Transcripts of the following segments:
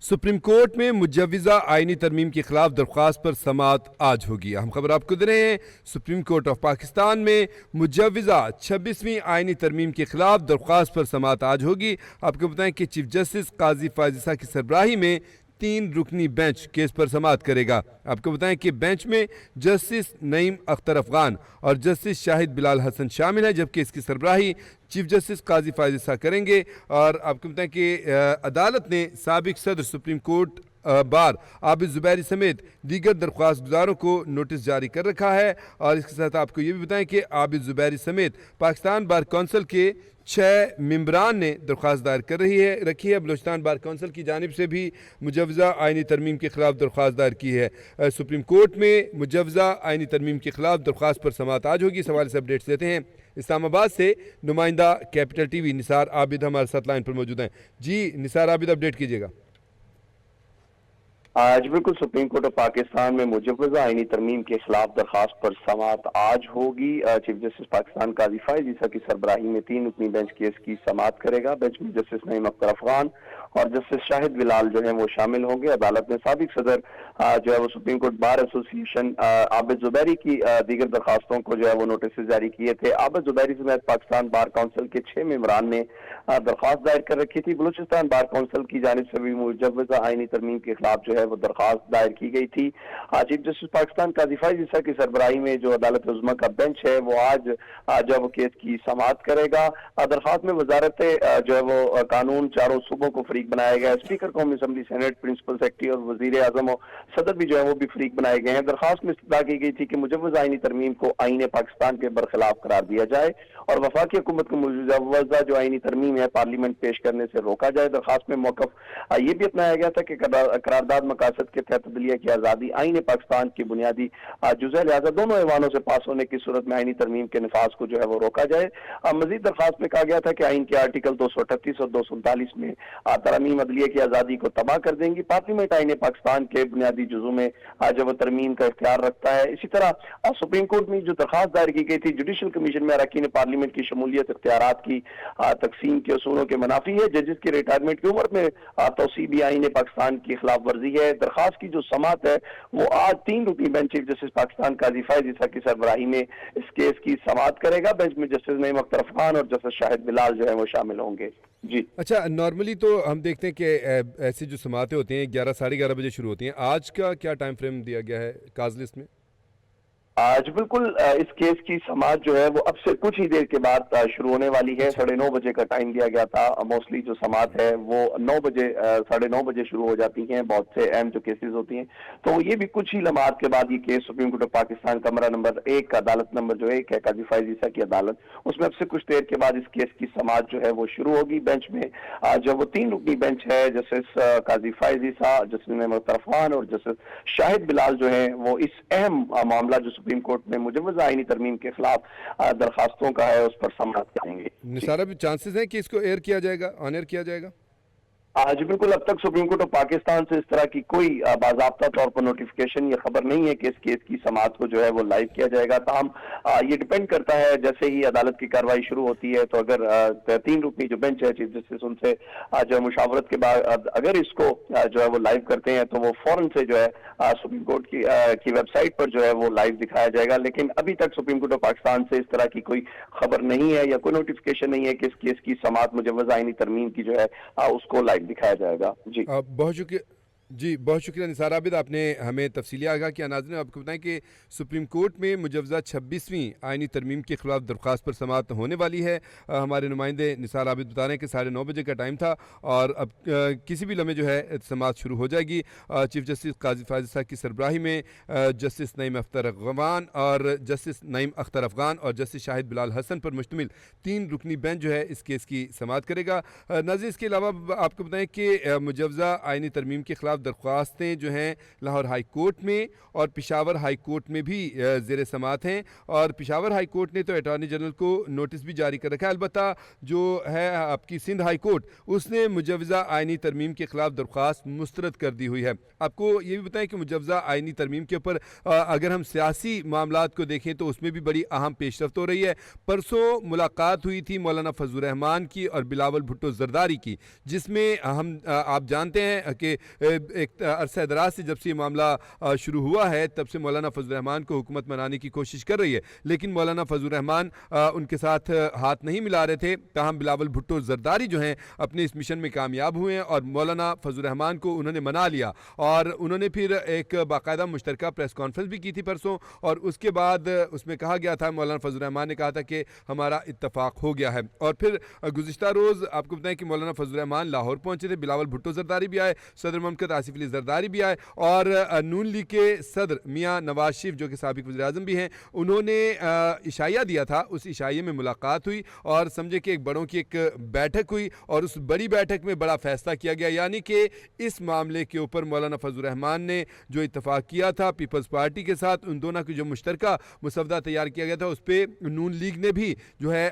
Supreme court में मुजव्वज़ा आइनी तरमीम के खिलाफ दरख्वास्त पर समाअत आज होगी। अहम खबर आपको दे रहे हैं, सुप्रीम कोर्ट ऑफ पाकिस्तान में मुजव्वज़ा 26वीं आइनी तरमीम के खिलाफ दरख्वास्त पर समाअत आज होगी। आपको बताएं कि चीफ जस्टिस काजी फायज़ की सरबराही में 3 रुकनी बेंच केस पर समाअत करेगा। आपको बताएं कि बेंच में जस्टिस नईम अख्तर अफगान और जस्टिस शाहिद बिलाल हसन शामिल हैं, जबकि इसकी सरबराही चीफ जस्टिस काजी फायज़ करेंगे। और आपको बताएं कि अदालत ने साबिक सदर supreme court bar Abid Zubairi समेत दीगर दरख्वास्त गुजारों को नोटिस जारी कर रखा है। और इसके साथ आपको ये भी बताएं कि आबिद ज़ुबैरी समेत पाकिस्तान बार कौंसिल के 6 मेंबरान ने दरख्वास्त दायर रखी है। बलूचिस्तान बार कौंसिल की जानिब से भी मुजव्वज़ा आइनी तरमीम के खिलाफ दरख्वास्त दायर की है। सुप्रीम कोर्ट में मुजव्वज़ा आइनी तरमीम के खिलाफ दरख्वास्त पर समाअत आज होगी। इस हवाले से अपडेट्स देते हैं। इस्लामाबाद से नुमाइंदा कैपिटल टीवी निसार आबिद हमारे साथ लाइन पर मौजूद हैं। जी निसार आबिद, अपडेट कीजिएगा। आज बिल्कुल सुप्रीम कोर्ट ऑफ पाकिस्तान में मुजव्वज़ा आइनी तरमीम के खिलाफ दरखास्त पर समाअत आज होगी। चीफ जस्टिस पाकिस्तान काजी फायज़ की सरबराही में 3 रुकनी बेंच केस की समाअत करेगा। बेंच में जस्टिस नईम अख्तर अफगान और जस्टिस शाहिद बिलाल जो है वो शामिल होंगे। अदालत ने साबिक सदर जो है वो supreme court bar association Abid Zubairi की दीगर दरखास्तों को जो है वो नोटिस जारी किए थे। आबिद ज़ुबैरी समेत पाकिस्तान बार काउंसिल के 6 मेंबरान ने दरखास्त दायर कर रखी थी। बलूचिस्तान बार काउंसिल की जानिब से भी मुजव्वज़ा आइनी तरमीम के खिलाफ जो है वो दरखास्त दायर की गई थी। चीफ जस्टिस पाकिस्तान काजी फायज़ की सरबराही में जो अदालत उज़्मा का बेंच है वो आज जो वो केस की समाअत करेगा। दरखास्त में वजारत जो है वो कानून चारों सूबों को फरीक बनाया गया है। स्पीकर कौमी असम्बली, सेनेट, प्रिंसिपल सेक्रेटरी और वजीर आजम और सदर भी जो है वो भी फरीक बनाए गए हैं। दरखास्त में इस्तदा की गई थी कि मुजव्वज़ा आइनी तरमीम को आईन पाकिस्तान के बरखिलाफ करार दिया जाए और वफाकी हुकूमत को मुजव्वज़ा जो आइनी तरमीम है पार्लियामेंट पेश करने से रोका जाए। दरखास्त में मौक़िफ़ ये भी अपनाया गया था कि करारदाद मकासद के तहत अदलिया की आज़ादी आईन पाकिस्तान की बुनियादी जुज़े, लिहाजा दोनों ऐवानों से पास होने की सूरत में आइनी तरमीम के नफाज को जो है वो रोका जाए। मजीद दरखास्त में कहा गया था कि आइन के आर्टिकल 238 और 239 में तरमीम अदलिया की आज़ादी को तबाह कर देंगी। पार्लियामेंट आइन पाकिस्तान के बुनियादी जुज़ों में जो वो तरमीम का इख्तियार रखता है। इसी तरह सुप्रीम कोर्ट में जो दरखास्त दायर की गई थी, जुडिशल कमीशन में अरकान पार्लियामेंट की शमूलियत इख्तियारात की तकसीम के असूलों के मनाफी है। जजेस की रिटायरमेंट की उम्र में तोसी भी आइन पाकिस्तान की खिलाफ वर्जी है। दरखास्त की जो समाअत है वो आज 3 रुकनी बेंच चीफ जस्टिस पाकिस्तान काजी फायज़ की सरबराही में इस केस की समाअत करेगा। बेंच में जस्टिस नईम अख्तर अफगान और जस्टिस शाहिद बिलाल जो है वो शामिल होंगे। जी अच्छा, नॉर्मली तो हम देखते हैं कि ऐसी जो समाअतें होती हैं 11 साढ़े 11 बजे शुरू होती हैं। आज का क्या टाइम फ्रेम दिया गया है काज लिस्ट में? आज बिल्कुल इस केस की समाअत जो है वो अब से कुछ ही देर के बाद शुरू होने वाली है। 9:30 बजे का टाइम दिया गया था। मोस्टली जो समाअत है वो 9 बजे 9:30 बजे शुरू हो जाती हैं। बहुत से अहम जो केसेस होती हैं तो ये भी कुछ ही लम्हात के बाद ये case supreme court of Pakistan कमरा नंबर 1 अदालत नंबर जो 1 है काजी फायज़ की अदालत, उसमें अब से कुछ देर के बाद इस केस की समाअत जो है वो शुरू होगी। बेंच में जो वो 3 रुकनी बेंच है, जस्टिस काजी फायज़, जस्टिस नईम अख्तर अफगान और जस्टिस शाहिद बिलाल जो है वो इस अहम मामला जो सुप्रीम कोर्ट में मुजव्वज़ा आइनी तरमीम के खिलाफ दरखास्तों का है उस पर समाअत करेंगे। निसार, भी चांसेस हैं कि इसको एयर किया जाएगा, ऑन एयर किया जाएगा? आज बिल्कुल अब तक सुप्रीम कोर्ट ऑफ पाकिस्तान से इस तरह की कोई बाज़ाब्ता तौर पर नोटिफिकेशन या खबर नहीं है कि इस केस की समाअत को जो है वो लाइव किया जाएगा। ताहम ये डिपेंड करता है जैसे ही अदालत की कार्रवाई शुरू होती है तो अगर 3 रुकनी जो बेंच है चीफ जस्टिस उनसे जो मुशावरत के बाद अगर इसको जो है वो लाइव करते हैं तो वो फौरन से जो है सुप्रीम कोर्ट की वेबसाइट पर जो है वो लाइव दिखाया जाएगा। लेकिन अभी तक सुप्रीम कोर्ट ऑफ पाकिस्तान से इस तरह की कोई खबर नहीं है या कोई नोटिफिकेशन नहीं है कि इस केस की समाअत मुजव्वज़ा आइनी तरमीम की जो है उसको लाइव दिखाया जाएगा। जी बहुत शुक्रिया। जी बहुत शुक्रिया निसार आबिद, आपने हमें तफसीली आगाह किया। नाज़रीन, आपको बताएं कि सुप्रीम कोर्ट में मुजव्वज़ा 26वीं आइनी तरमीम के खिलाफ दरख्वास्त पर समाअत होने वाली है। हमारे नुमाइंदे निसार आबिद बता रहे हैं कि 9:30 बजे का टाइम था और अब किसी भी लम्हे जो है समाअत शुरू हो जाएगी। चीफ जस्टिस काजी फायज़ की सरबराही में जस्टिस नईम अख्तर अफगान और जस्टिस नईम अख्तर अफगान और जस्टिस शाहिद बिलाल हसन पर मुश्तमिल 3 रुकनी बेंच जो है इस केस की समाअत करेगा। नाज़रीन, इसके अलावा आपको बताएं कि मुजव्वज़ा आइनी तरमीम के खिलाफ खिलाफ दरख्वास्तें जो हैं लाहौर हाई कोर्ट में और पेशावर हाई कोर्ट में भी ज़ेर समात हैं। और पेशावर हाई कोर्ट ने तो अटॉर्नी जनरल को नोटिस भी जारी कर रखा है। अलबत्ता जो है आपकी सिंध हाई कोर्ट, उसने मुजवज़ा आइनी तरमीम के ख़िलाफ़ दरख्वास्त मुस्तरद कर दी हुई है। आपको ये भी बताएं कि मुजवज़ा आइनी तरमीम के ऊपर अगर हम सियासी मामलात को देखें तो उसमें भी बड़ी अहम पेशरफ्त हो रही है। परसों मुलाकात हुई थी मौलाना फजलुर रहमान की और बिलावल भुट्टो जरदारी की, जिसमें आप जानते हैं कि एक अरसा दराज से जब से ये मामला शुरू हुआ है तब से मौलाना फजलुर रहमान को हुकूमत मनाने की कोशिश कर रही है, लेकिन मौलाना फजलुर रहमान उनके साथ हाथ नहीं मिला रहे थे। ताहम बिलावल भुट्टो जरदारी जो हैं अपने इस मिशन में कामयाब हुए हैं और मौलाना फजलुर रहमान को उन्होंने मना लिया और उन्होंने फिर एक बाकायदा मुश्तरका प्रेस कॉन्फ्रेंस भी की थी परसों, और उसके बाद उसमें कहा गया था, मौलाना फजलुर रहमान ने कहा था कि हमारा इत्तफाक हो गया है। और फिर गुज़िश्ता रोज़ आपको बताएं कि मौलाना फजलुर रहमान लाहौर पहुंचे थे, बिलावल भुट्टो जरदारी भी आए, सदर ममलकत आसिफ अली जरदारी भी आए और नून लीग के सदर मियाँ नवाज शरीफ जो कि साबिक वज़ीर-ए-आज़म भी हैं, उन्होंने इशाया दिया था। उस इशाये में मुलाकात हुई और समझे कि एक बड़ों की एक बैठक हुई और उस बड़ी बैठक में बड़ा फैसला किया गया, यानी कि इस मामले के ऊपर मौलाना फजलुर रहमान ने जो इत्तफाक किया था पीपल्स पार्टी के साथ, उन दोनों की जो मुश्तरका मुसवदा तैयार किया गया था उस पर नून लीग ने भी जो है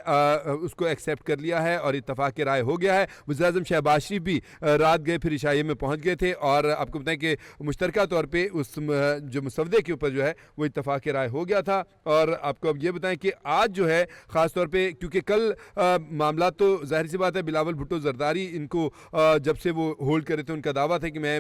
उसको एक्सेप्ट कर लिया है और इत्तफाक की राय हो गया है। वज़ीर-ए-आज़म शहबाज शरीफ भी रात गए फिर इशाये में पहुंच गए थे और आपको बताएं कि मुश्तरका तौर पे उस जो मुसवदे के ऊपर जो है वो इत्तफाक की राय हो गया था। और आपको अब ये बताएं कि आज जो है ख़ास तौर पे, क्योंकि कल मामला तो जाहिर सी बात है बिलावल भुट्टो जरदारी इनको जब से वो होल्ड करे थे उनका दावा था कि मैं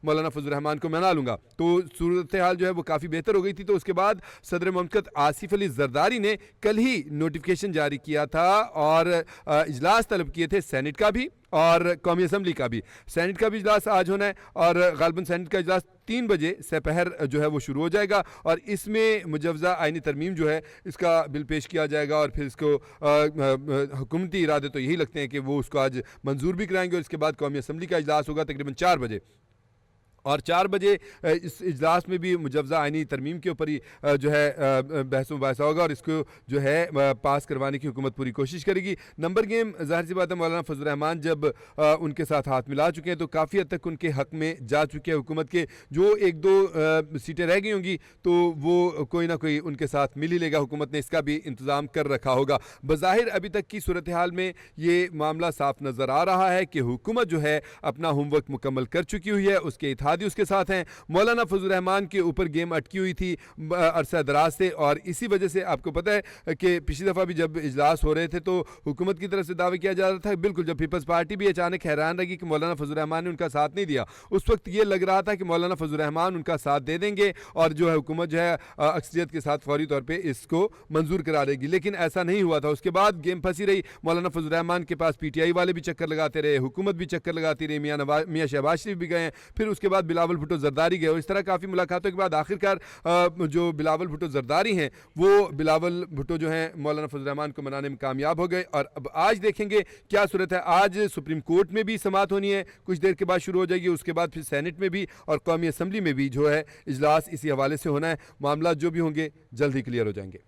मौलाना फजलुर रहमान को मना लूँगा, तो सूरत हाल जो है वो काफ़ी बेहतर हो गई थी। तो उसके बाद सदर ममलकत आसिफ अली जरदारी ने कल ही नोटिफिकेशन जारी किया था और इजलास तलब किए थे सेनेट का भी और कौमी असम्बली का भी। सेनेट का भी इजलास आज होना है और गालबन सेनेट का इजलास 3 बजे सपहर जो है वो शुरू हो जाएगा और इसमें मुजवज़ा आइनी तरमीम जो है इसका बिल पेश किया जाएगा और फिर इसको हुकूमती इरादे तो यही लगते हैं कि वो उसको आज मंजूर भी कराएंगे और इसके बाद कौमी असम्बली का इजलास होगा तकरीबन 4 बजे और 4 बजे इस इजलास में भी मुजवज़ा आइनी तरमीम के ऊपर ही जो है बहस मुबाहिसा होगा और इसको जो है पास करवाने की हुकूमत पूरी कोशिश करेगी। नंबर गेम ज़ाहिर सी बात है, मौलाना फजलुर रहमान जब उनके साथ हाथ मिला चुके हैं तो काफ़ी हद तक उनके हक़ में जा चुके हैं हुकूमत के। जो 1-2 सीटें रह गई होंगी तो वो कोई ना कोई उनके साथ मिल ही लेगा, हुकूमत ने इसका भी इंतज़ाम कर रखा होगा। बज़ाहिर अभी तक की सूरत हाल में ये मामला साफ नज़र आ रहा है कि हुकूमत जो है अपना होमवर्क मुकम्मल कर चुकी हुई है, उसके इत्तेहादी उसके साथ हैं। मौलाना फजलुर रहमान के ऊपर गेम अटकी हुई थी अरसा दराज से और इसी वजह से आपको पता है कि पिछली दफ़ा भी जब इजलास हो रहे थे तो हुकूमत की तरफ से दावा किया जा रहा था, बिल्कुल जब पीपल्स पार्टी भी अचानक हैरान रही कि मौलाना फजलुर रहमान ने उनका साथ नहीं दिया, उस वक्त ये लग रहा था कि मौलाना फजलुर रहमान उनका साथ दे देंगे और जो है हुकूमत जो है अक्सरियत के साथ फौरी तौर पर इसको मंजूर करा देगी, लेकिन ऐसा नहीं हुआ था। उसके बाद गेम फंसी रही, मौलाना फजलुर रहमान के पास PTI वाले भी चक्कर लगाते रहे, हुकूमत भी चक्कर लगाती रही, मियाँ शहबाज शरीफ भी गए, फिर उसके बाद बिलावल भुट्टो जरदारी गए और इस तरह काफ़ी मुलाकातों के बाद आखिरकार जो बिलावल भुट्टो जरदारी हैं वो बिलावल भुट्टो जो हैं मौलाना फजलुर रहमान को मनाने में कामयाब हो गए। और अब आज देखेंगे क्या सूरत है। आज सुप्रीम कोर्ट में भी समाअत होनी है, कुछ देर के बाद शुरू हो जाएगी, उसके बाद फिर सेनेट में भी और कौमी असम्बली में भी जो है इजलास इसी हवाले से होना है। मामला जो भी होंगे जल्द ही क्लियर हो जाएंगे।